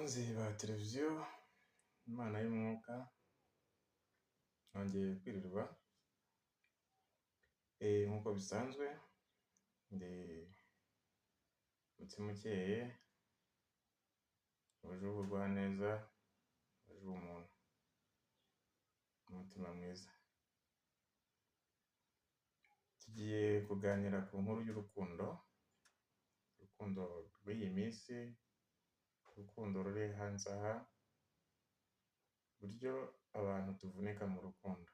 Bakunzi ba televiziyo Imana y'Umwuka, nongeye kwirirwa nk'uko bisanzwe, ndi umutima ukeye, wuje ubugwaneza, wuje ubumuntu, umutima mwiza. Tugiye kuganira ku nkuru y'urukundo, urukundo rw'iyi minsi, urukundo ruri hanze aha, uburyo abantu tuvunika mu rukundo.